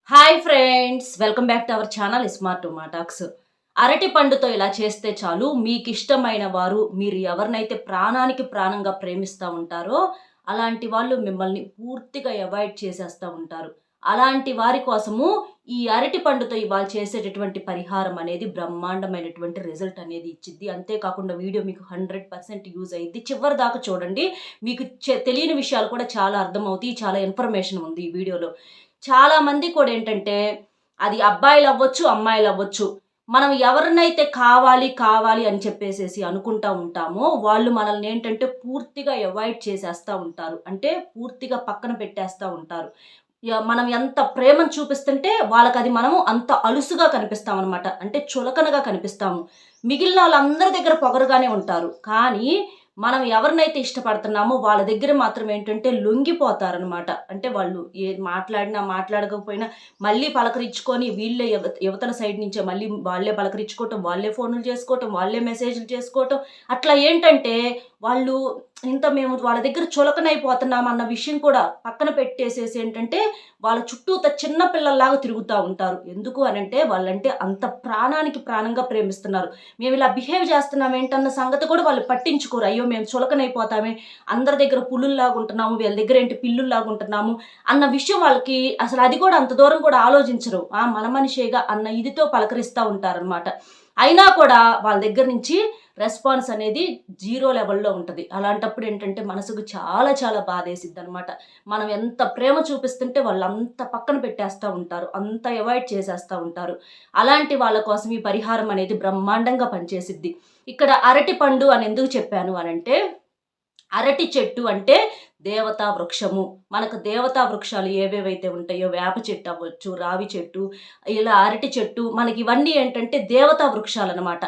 Hi friends, welcome back to our channel smart talks. అరటి పండుతో ఇలా చేస్తే చాలు, మీకు ఇష్టమైన వారు, మీరు ఎవరినైతే ప్రాణానికి ప్రాణంగా ప్రేమిస్తూ ఉంటారో అలాంటి వాళ్ళు మిమ్మల్ని పూర్తిగా అవాయిడ్ చేసేస్తూ ఉంటారు. అలాంటి వారి కోసము ఈ అరటి పండుతో ఇవాళ చేసేటటువంటి పరిహారం అనేది బ్రహ్మాండమైనటువంటి రిజల్ట్ అనేది ఇచ్చిద్ది. అంతేకాకుండా వీడియో మీకు 100% యూజ్ అయ్యిద్ది. చివరి దాకా చూడండి, మీకు తెలియని విషయాలు కూడా చాలా అర్థమవుతాయి. చాలా ఇన్ఫర్మేషన్ ఉంది ఈ వీడియోలో. చాలా మంది కూడా ఏంటంటే, అది అబ్బాయిలు అవ్వచ్చు, అమ్మాయిలు అవ్వచ్చు, మనం ఎవరినైతే కావాలి కావాలి అని చెప్పేసేసి అనుకుంటా ఉంటామో వాళ్ళు మనల్ని ఏంటంటే పూర్తిగా అవాయిడ్ చేసేస్తూ ఉంటారు. అంటే పూర్తిగా పక్కన పెట్టేస్తూ ఉంటారు. మనం ఎంత ప్రేమను చూపిస్తుంటే వాళ్ళకి అది మనము అంత అలుసుగా కనిపిస్తాం అనమాట. అంటే చులకనగా కనిపిస్తాము. మిగిలిన వాళ్ళందరి దగ్గర పొగరుగానే ఉంటారు. కానీ మనం ఎవరినైతే ఇష్టపడుతున్నామో వాళ్ళ దగ్గర మాత్రం ఏంటంటే లొంగిపోతారనమాట. అంటే వాళ్ళు మాట్లాడినా మాట్లాడకపోయినా మళ్ళీ పలకరించుకొని వీళ్ళే యువతల సైడ్ నుంచే మళ్ళీ వాళ్ళే పలకరించుకోవటం, వాళ్ళే ఫోన్లు చేసుకోవటం, వాళ్ళే మెసేజ్లు చేసుకోవటం. అట్లా ఏంటంటే వాళ్ళు మేము వాళ్ళ దగ్గర చులకనైపోతున్నాం అన్న విషయం కూడా పక్కన పెట్టేసేసి ఏంటంటే వాళ్ళ చుట్టూత చిన్న పిల్లల్లాగా తిరుగుతూ ఉంటారు. ఎందుకు అనంటే వాళ్ళంటే అంత ప్రాణానికి ప్రాణంగా ప్రేమిస్తున్నారు. మేము ఇలా బిహేవ్ చేస్తున్నాం ఏంటన్న సంగతి కూడా వాళ్ళు పట్టించుకోరు. అయ్యో మేము చులకనైపోతామే, అందరి దగ్గర పులుల్లాగా ఉంటున్నాము, వీళ్ళ దగ్గర ఏంటి పిల్లుల్లాగా ఉంటున్నాము అన్న విషయం వాళ్ళకి అసలు అది కూడా అంత దూరం కూడా ఆలోచించరు. మన మనిషేగా అన్న ఇదితో పలకరిస్తూ ఉంటారనమాట. అయినా కూడా వాళ్ళ దగ్గర నుంచి రెస్పాన్స్ అనేది 0 లెవెల్లో ఉంటుంది. అలాంటప్పుడు ఏంటంటే మనసుకు చాలా చాలా బాధేసిద్ది అనమాట. మనం ఎంత ప్రేమ చూపిస్తుంటే వాళ్ళు అంత పక్కన పెట్టేస్తూ ఉంటారు, అంత అవాయిడ్ చేసేస్తూ ఉంటారు. అలాంటి వాళ్ళ కోసం ఈ పరిహారం అనేది బ్రహ్మాండంగా పనిచేసిద్ది. ఇక్కడ అరటి పండు అని ఎందుకు చెప్పాను అనంటే, అరటి చెట్టు అంటే దేవతా వృక్షము. మనకు దేవతా వృక్షాలు ఏవేవైతే ఉంటాయో, వేప చెట్టు అవ్వచ్చు, రావి చెట్టు, ఇలా అరటి చెట్టు, మనకి ఇవన్నీ ఏంటంటే దేవతా వృక్షాలు అనమాట.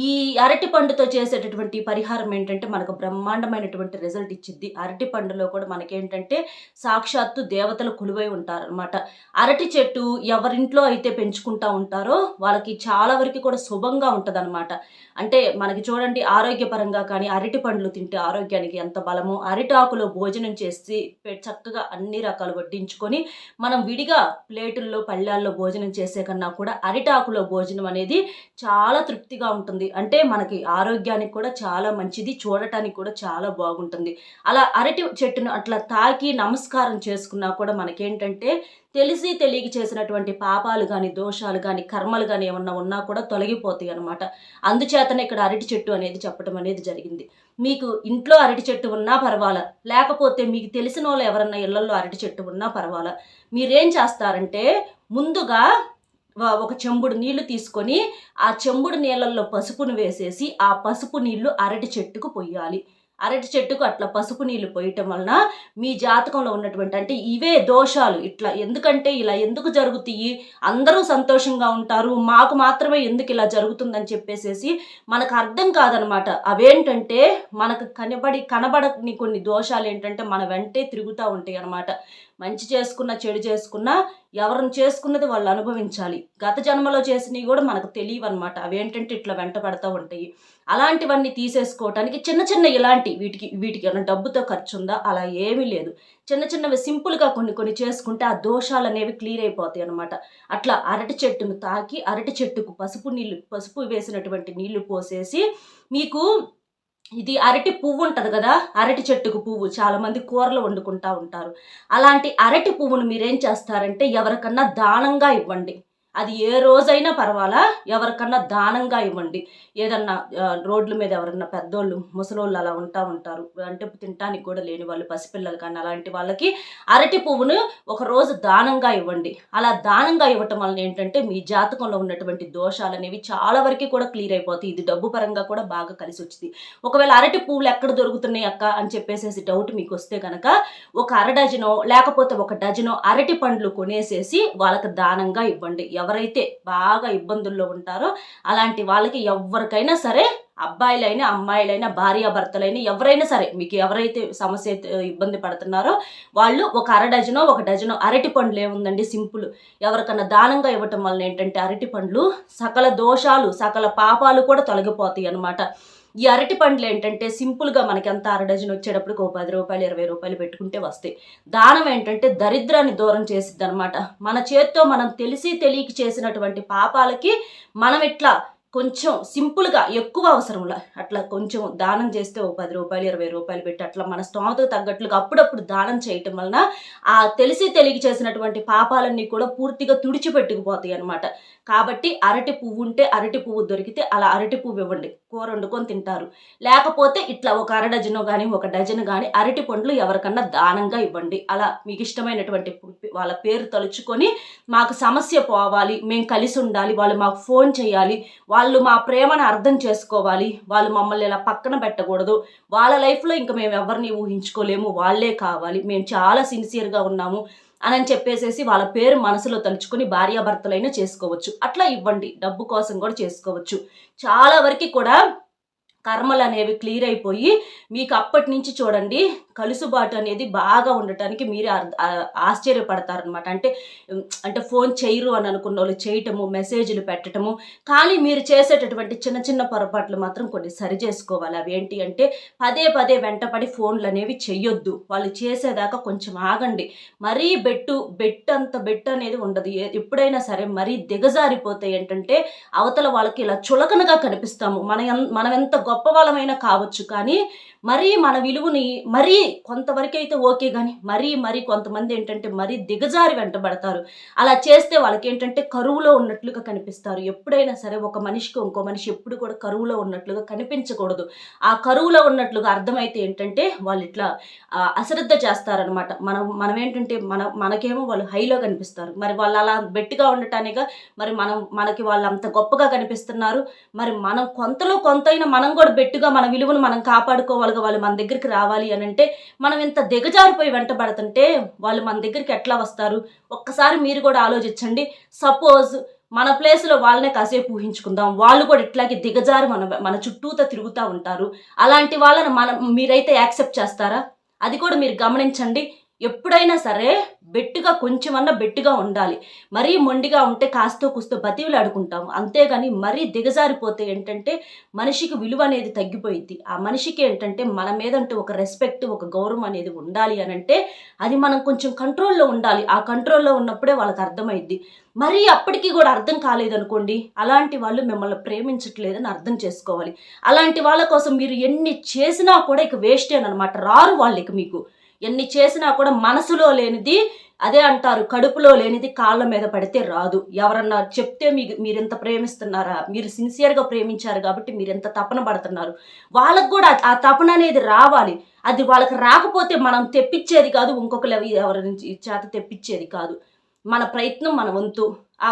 ఈ అరటి పండుతో చేసేటటువంటి పరిహారం ఏంటంటే మనకు బ్రహ్మాండమైనటువంటి రిజల్ట్ ఇచ్చిద్ది. అరటి పండులో కూడా మనకేంటంటే సాక్షాత్తు దేవతలు కొలువై ఉంటారనమాట. అరటి చెట్టు ఎవరింట్లో అయితే పెంచుకుంటా ఉంటారో వాళ్ళకి చాలా వరకు కూడా శుభంగా ఉంటదన్నమాట. అంటే మనకి చూడండి, ఆరోగ్యపరంగా కానీ అరటి పండ్లు తింటే ఆరోగ్యానికి ఎంత బలమో, అరిటాకులో భోజనం చేసి చక్కగా అన్ని రకాలు వడ్డించుకొని మనం విడిగా ప్లేటుల్లో పళ్ళాల్లో భోజనం చేసే కన్నా కూడా అరిటాకులో భోజనం అనేది చాలా తృప్తిగా ఉంటుంది. అంటే మనకి ఆరోగ్యానికి కూడా చాలా మంచిది, చూడటానికి కూడా చాలా బాగుంటుంది. అలా అరటి చెట్టును అట్లా తాకి నమస్కారం చేసుకున్నా కూడా మనకేంటంటే తెలిసి తెలియక చేసినటువంటి పాపాలు కానీ, దోషాలు కానీ, కర్మలు కానీ ఏమన్నా ఉన్నా కూడా తొలగిపోతాయి అనమాట. అందుచేతనే ఇక్కడ అరటి చెట్టు అనేది చెప్పడం అనేది జరిగింది. మీకు ఇంట్లో అరటి చెట్టు ఉన్నా పర్వాలా, లేకపోతే మీకు తెలిసిన వాళ్ళు ఎవరన్నా ఇళ్లలో అరటి చెట్టు ఉన్నా పర్వాలా, మీరేం చేస్తారంటే ముందుగా ఒక చెంబుడు నీళ్లు తీసుకొని ఆ చెంబుడు నీళ్ళల్లో పసుపును వేసేసి ఆ పసుపు నీళ్లు అరటి చెట్టుకు పొయ్యాలి. అరటి చెట్టుకు అట్లా పసుపు నీళ్లు పోయటం వలన మీ జాతకంలో ఉన్నటువంటి, అంటే ఇవే దోషాలు, ఇట్లా ఎందుకంటే ఇలా ఎందుకు జరుగుతాయి, అందరూ సంతోషంగా ఉంటారు, మాకు మాత్రమే ఎందుకు ఇలా జరుగుతుందని చెప్పేసేసి మనకు అర్థం కాదనమాట. అవేంటంటే మనకు కనబడని కొన్ని దోషాలు ఏంటంటే మన వెంటే తిరుగుతూ ఉంటాయి అనమాట. మంచి చేసుకున్నా చెడు చేసుకున్నా ఎవరిని చేసుకున్నది వాళ్ళు అనుభవించాలి. గత జన్మలో చేసినవి కూడా మనకు తెలియవు అనమాట. అవేంటంటే ఇట్లా వెంట పడతా ఉంటాయి. అలాంటివన్నీ తీసేసుకోవటానికి చిన్న చిన్న ఇలాంటి వీటికి ఏమైనా డబ్బుతో ఖర్చు ఉందా? అలా ఏమీ లేదు. చిన్న చిన్నవి సింపుల్గా కొన్ని చేసుకుంటే ఆ దోషాలు అనేవి క్లియర్ అయిపోతాయి అనమాట. అట్లా అరటి చెట్టును తాకి అరటి చెట్టుకు పసుపు వేసినటువంటి నీళ్లు పోసేసి, మీకు ఇది అరటి పువ్వు ఉంటుంది కదా, అరటి చెట్టుకు పువ్వు చాలా మంది కూరలు వండుకుంటా ఉంటారు. అలాంటి అరటి పువ్వును మీరేం చేస్తారంటే ఎవరికన్నా దానంగా ఇవ్వండి. అది ఏ రోజైనా పర్వాలా, ఎవరికన్నా దానంగా ఇవ్వండి. ఏదన్నా రోడ్ల మీద ఎవరన్నా పెద్దోళ్ళు ముసలోళ్ళు అలా ఉంటారు, అంటే తినటానికి కూడా లేని వాళ్ళు, పసిపిల్లలు కానీ అలాంటి వాళ్ళకి అరటి పువ్వును ఒక రోజు దానంగా ఇవ్వండి. అలా దానంగా ఇవ్వటం వలన ఏంటంటే మీ జాతకంలో ఉన్నటువంటి దోషాలు అనేవి చాలా వరకు కూడా క్లియర్ అయిపోతాయి. ఇది డబ్బు పరంగా కూడా బాగా కలిసి వచ్చింది. ఒకవేళ అరటి పువ్వులు ఎక్కడ దొరుకుతున్నాయి అక్క అని చెప్పేసేసి డౌట్ మీకు వస్తే కనుక ఒక అరడజనో లేకపోతే ఒక డజనో అరటి పండ్లు కొనేసేసి వాళ్ళకి దానంగా ఇవ్వండి. ఎవరైతే బాగా ఇబ్బందుల్లో ఉంటారో అలాంటి వాళ్ళకి ఎవరికైనా సరే, అబ్బాయిలైనా అమ్మాయిలైనా భార్యాభర్తలైనా ఎవరైనా సరే, మీకు ఎవరైతే సమస్య ఇబ్బంది పడుతున్నారో వాళ్ళు ఒక అరడజనో ఒక డజనో అరటి పండ్లు ఏముందండి సింపుల్, ఎవరికన్నా దానంగా ఇవ్వటం వలన ఏంటంటే అరటి పండ్లు సకల దోషాలు సకల పాపాలు కూడా తొలగిపోతాయి అన్నమాట. ఈ అరటి పండ్లు ఏంటంటే సింపుల్గా మనకి ఎంత అర డజన్ వచ్చేటప్పటికి ఓ 10 రూపాయలు 20 రూపాయలు పెట్టుకుంటే వస్తాయి. దానం ఏంటంటే దరిద్రాన్ని దూరం చేసిద్ది అనమాట. మన చేత్తో మనం తెలిసి తెలియక చేసినటువంటి పాపాలకి మనం ఇట్లా కొంచెం సింపుల్గా ఎక్కువ అవసరంలా అట్లా కొంచెం దానం చేస్తే ఓ 10 రూపాయలు 20 రూపాయలు పెట్టి అట్లా మన స్తోమతకు తగ్గట్లుగా అప్పుడప్పుడు దానం చేయటం వలన ఆ తెలిసి తెలియక చేసినటువంటి పాపాలన్నీ కూడా పూర్తిగా తుడిచిపెట్టుకుపోతాయి అనమాట. కాబట్టి అరటి పువ్వు ఉంటే అరటి పువ్వు దొరికితే అలా అరటి పువ్వు ఇవ్వండి, కూర వండుకొని తింటారు. లేకపోతే ఇట్లా ఒక అర డజను కానీ ఒక డజను కానీ అరటి పండ్లు ఎవరికన్నా దానంగా ఇవ్వండి. అలా మీకు ఇష్టమైనటువంటి వాళ్ళ పేరు తలుచుకొని మాకు సమస్య పోవాలి, మేము కలిసి ఉండాలి, వాళ్ళు మాకు ఫోన్ చేయాలి, వాళ్ళు మా ప్రేమను అర్థం చేసుకోవాలి, వాళ్ళు మమ్మల్ని ఇలా పక్కన పెట్టకూడదు, వాళ్ళ లైఫ్లో ఇంకా మేము ఎవరిని ఊహించుకోలేము, వాళ్ళే కావాలి, మేము చాలా సిన్సియర్గా ఉన్నాము అని చెప్పేసేసి వాళ్ళ పేరు మనసులో తలుచుకొని భార్యాభర్తలైనా చేసుకోవచ్చు. అట్లా ఇవ్వండి, డబ్బు కోసం కూడా చేసుకోవచ్చు. చాలా వరకు కూడా కర్మలు అనేవి క్లియర్ అయిపోయి మీకు అప్పటి నుంచి చూడండి కలుసుబాటు అనేది బాగా ఉండటానికి మీరే ఆశ్చర్యపడతారనమాట. అంటే ఫోన్ చేయరు అని అనుకున్న వాళ్ళు చేయటము, మెసేజ్లు పెట్టడము. కానీ మీరు చేసేటటువంటి చిన్న చిన్న పొరపాట్లు మాత్రం కొన్ని సరి చేసుకోవాలి. అవి ఏంటి అంటే పదే పదే వెంటపడి ఫోన్లు అనేవి చెయ్యొద్దు. వాళ్ళు చేసేదాకా కొంచెం ఆగండి. మరీ బెట్టు అనేది ఉండదు. ఎప్పుడైనా సరే మరీ దిగజారిపోతే ఏంటంటే అవతల వాళ్ళకి ఇలా చులకనగా కనిపిస్తాము. మనం ఎంత గొప్ప వాళ్ళమైనా కావచ్చు, కానీ మరీ మన విలువని మరీ కొంతవరకు అయితే ఓకే, కానీ మరీ కొంతమంది ఏంటంటే మరీ దిగజారి వెంటబడతారు. అలా చేస్తే వాళ్ళకి ఏంటంటే కరువులో ఉన్నట్లుగా కనిపిస్తారు. ఎప్పుడైనా సరే ఒక మనిషికి ఇంకో మనిషి ఎప్పుడు కూడా కరువులో ఉన్నట్లుగా కనిపించకూడదు. ఆ కరువులో ఉన్నట్లుగా అర్థమైతే ఏంటంటే వాళ్ళు ఇట్లా అశ్రద్ధ చేస్తారనమాట. మనం ఏంటంటే మనకేమో వాళ్ళు హైలో కనిపిస్తారు, మరి వాళ్ళు అలా బెట్టిగా ఉండటానిగా మరి మనకి వాళ్ళు అంత గొప్పగా కనిపిస్తున్నారు. మరి మనం కొంతలో కొంతైనా మనం కూడా బెట్టుగా మన విలువను మనం కాపాడుకోవాలి, వాళ్ళు మన దగ్గరికి రావాలి అని అంటే మనం ఇంత దిగజారిపోయి వెంటబడుతుంటే వాళ్ళు మన దగ్గరికి ఎట్లా వస్తారు? ఒక్కసారి మీరు కూడా ఆలోచించండి. సపోజ్ మన ప్లేస్లో వాళ్ళనే కాసేపు ఊహించుకుందాం, వాళ్ళు కూడా ఇట్లాగే దిగజారి మన చుట్టూతో తిరుగుతూ ఉంటారు. అలాంటి వాళ్ళని మీరైతే యాక్సెప్ట్ చేస్తారా? అది కూడా మీరు గమనించండి. ఎప్పుడైనా సరే కొంచెమన్నా బెట్టుగా ఉండాలి. మరీ మొండిగా ఉంటే కాస్తో కూస్తో బతివిలాడుకుంటాము, అంతేగాని మరీ దిగజారిపోతే ఏంటంటే మనిషికి విలువ అనేది తగ్గిపోయింది. ఆ మనిషికి ఏంటంటే మన మీదంటే ఒక రెస్పెక్ట్, ఒక గౌరవం అనేది ఉండాలి అని అంటే అది మనం కొంచెం కంట్రోల్లో ఉండాలి. ఆ కంట్రోల్లో ఉన్నప్పుడే వాళ్ళకి అర్థమైద్ది. మరీ అప్పటికి కూడా అర్థం కాలేదనుకోండి, అలాంటి వాళ్ళు మిమ్మల్ని ప్రేమించట్లేదని అర్థం చేసుకోవాలి. అలాంటి వాళ్ళ కోసం మీరు ఎన్ని చేసినా కూడా ఇక వేస్టేనమాట. రారు వాళ్ళు ఇక మీకు ఎన్ని చేసినా కూడా. మనసులో లేనిది అదే అంటారు, కడుపులో లేనిది కాళ్ళ మీద పడితే రాదు. ఎవరన్నా చెప్తే మీరెంత ప్రేమిస్తున్నారా, మీరు సిన్సియర్గా ప్రేమించారు కాబట్టి మీరు ఎంత తపన పడుతున్నారు, వాళ్ళకు కూడా ఆ తపన అనేది రావాలి. అది వాళ్ళకి రాకపోతే మనం తెప్పించేది కాదు, ఇంకొకరు ఎవరి నుంచి చేత తెప్పించేది కాదు. మన ప్రయత్నం, మన వంతు. ఆ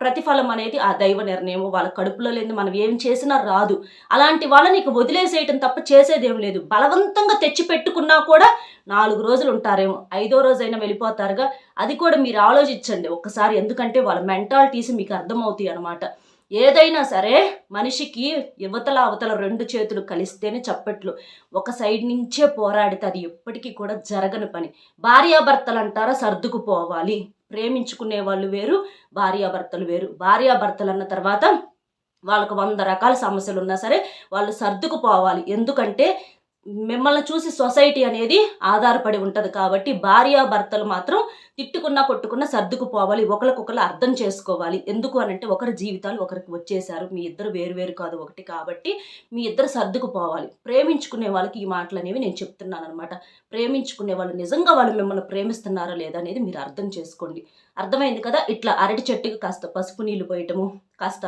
ప్రతిఫలం అనేది ఆ దైవ నిర్ణయం. వాళ్ళ కడుపులో లేని మనం ఏం చేసినా రాదు. అలాంటి వాళ్ళని ఇక వదిలేసేయటం తప్ప చేసేదేం లేదు. బలవంతంగా తెచ్చి పెట్టుకున్నా కూడా 4 రోజులు ఉంటారేమో, 5వ రోజైనా వెళ్ళిపోతారుగా. అది కూడా మీరు ఆలోచించండి ఒక్కసారి. ఎందుకంటే వాళ్ళ మెంటాలిటీస్ మీకు అర్థమవుతాయి అనమాట. ఏదైనా సరే మనిషికి అవతల 2 చేతులు కలిస్తేనే చప్పట్లు. ఒక సైడ్ నుంచే పోరాడితే అది ఎప్పటికీ కూడా జరగని పని. భార్యాభర్తలు అంటారా సర్దుకుపోవాలి. ప్రేమించుకునే వాళ్ళు వేరు, భార్యాభర్తలు వేరు. భార్యాభర్తలు అన్న తర్వాత వాళ్ళకు 100 రకాల సమస్యలు ఉన్నా సరే వాళ్ళు సర్దుకుపోవాలి. ఎందుకంటే మిమ్మల్ని చూసి సొసైటీ అనేది ఆధారపడి ఉంటుంది కాబట్టి భార్యాభర్తలు మాత్రం తిట్టుకున్నా కొట్టుకున్నా సర్దుకుపోవాలి. ఒకరికొకరు అర్థం చేసుకోవాలి. ఎందుకు అనంటే ఒకరి జీవితాలు ఒకరికి వచ్చేసారు, మీ ఇద్దరు వేరు కాదు ఒకటి, కాబట్టి మీ ఇద్దరు సర్దుకుపోవాలి. ప్రేమించుకునే వాళ్ళకి ఈ మాటలు అనేవి నేను చెప్తున్నాను అనమాట. ప్రేమించుకునే వాళ్ళు నిజంగా వాళ్ళు మిమ్మల్ని ప్రేమిస్తున్నారా లేదా అనేది మీరు అర్థం చేసుకోండి. అర్థమైంది కదా? ఇట్లా అరటి చెట్టుకి కాస్త పసుపు నీళ్లు పోయటము, కాస్త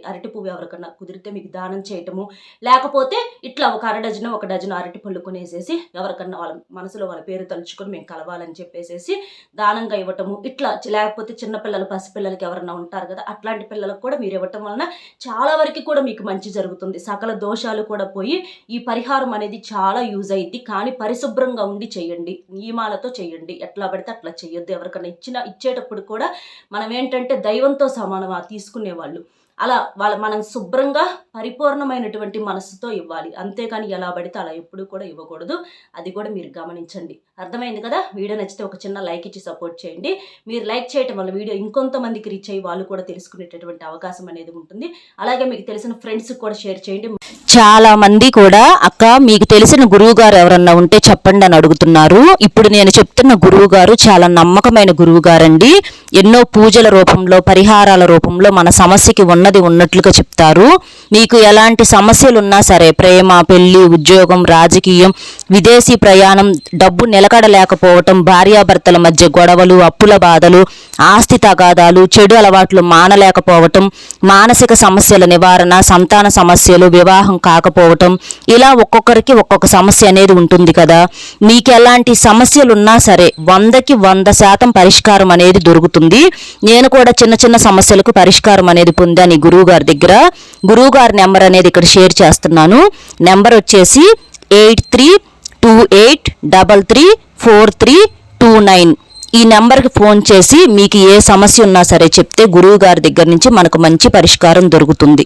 అరటి పువ్వు ఎవరికన్నా కుదిరితే మీకు దానం చేయటము, లేకపోతే ఇట్లా ఒక ఒక డజను అరటి పళ్ళు కొనేసేసి ఎవరికన్నా వాళ్ళ మనసులో వాళ్ళ పేరు తలుచుకొని మేము కలవాలని చెప్పేసేసి దానంగా ఇవ్వటము. ఇట్లా లేకపోతే చిన్నపిల్లలు, పసిపిల్లలకి ఎవరన్నా ఉంటారు కదా, అట్లాంటి పిల్లలకు కూడా మీరు ఇవ్వటం వలన చాలా వరకు కూడా మీకు మంచి జరుగుతుంది. సకల దోషాలు కూడా పోయి ఈ పరిహారం అనేది చాలా యూజ్ అయ్యిద్ది. కానీ పరిశుభ్రంగా ఉండి చేయండి, నియమాలతో చేయండి. ఎట్లా పడితే అట్లా చేయొద్దు. ఎవరికన్నా ఇచ్చేటప్పుడు కూడా మనం ఏంటంటే దైవంతో సమానం తీసుకునేవాళ్ళు. అలా మనం శుభ్రంగా పరిపూర్ణమైనటువంటి మనసుతో ఇవ్వాలి. అంతేకాని ఎలా పడితే అలా ఎప్పుడు కూడా ఇవ్వకూడదు. అది కూడా మీరు గమనించండి. అర్థమైంది కదా? వీడియో నచ్చితే ఒక చిన్న లైక్ ఇచ్చి సపోర్ట్ చేయండి. మీరు లైక్ చేయటం వల్ల వీడియో ఇంకొంతమందికి రీచ్ అయ్యి వాళ్ళు కూడా తెలుసుకునేటటువంటి అవకాశం అనేది ఉంటుంది. అలాగే మీకు తెలిసిన ఫ్రెండ్స్కి కూడా షేర్ చేయండి. చాలా మంది కూడా అక్క మీకు తెలిసిన గురువు గారు ఎవరన్నా ఉంటే చెప్పండి అని అడుగుతున్నారు. ఇప్పుడు నేను చెప్తున్న గురువు గారు చాలా నమ్మకమైన గురువు గారండి. ఎన్నో పూజల రూపంలో, పరిహారాల రూపంలో మన సమస్యకి ఉన్నది ఉన్నట్లుగా చెప్తారు. మీకు ఎలాంటి సమస్యలు ఉన్నా సరే, ప్రేమ, పెళ్లి, ఉద్యోగం, రాజకీయం, విదేశీ ప్రయాణం, డబ్బు నిలకడలేకపోవటం, భార్యాభర్తల మధ్య గొడవలు, అప్పుల బాధలు, ఆస్తి తగాదాలు, చెడు అలవాట్లు మానలేకపోవటం, మానసిక సమస్యల నివారణ, సంతాన సమస్యలు, వివాహం కాకపోవటం, ఇలా ఒక్కొక్కరికి ఒక్కొక్క సమస్య అనేది ఉంటుంది కదా. మీకు ఎలాంటి సమస్యలు ఉన్నా సరే 100కి 100% పరిష్కారం అనేది దొరుకుతుంది. నేను కూడా చిన్న చిన్న సమస్యలకు పరిష్కారం అనేది పొందాను గురువు గారి దగ్గర. గురువు గారి నెంబర్ అనేది ఇక్కడ షేర్ చేస్తున్నాను. నెంబర్ వచ్చేసి 8328334329. ఈ నెంబర్కి ఫోన్ చేసి మీకు ఏ సమస్య ఉన్నా సరే చెప్తే గురువు గారి దగ్గర నుంచి మనకు మంచి పరిష్కారం దొరుకుతుంది.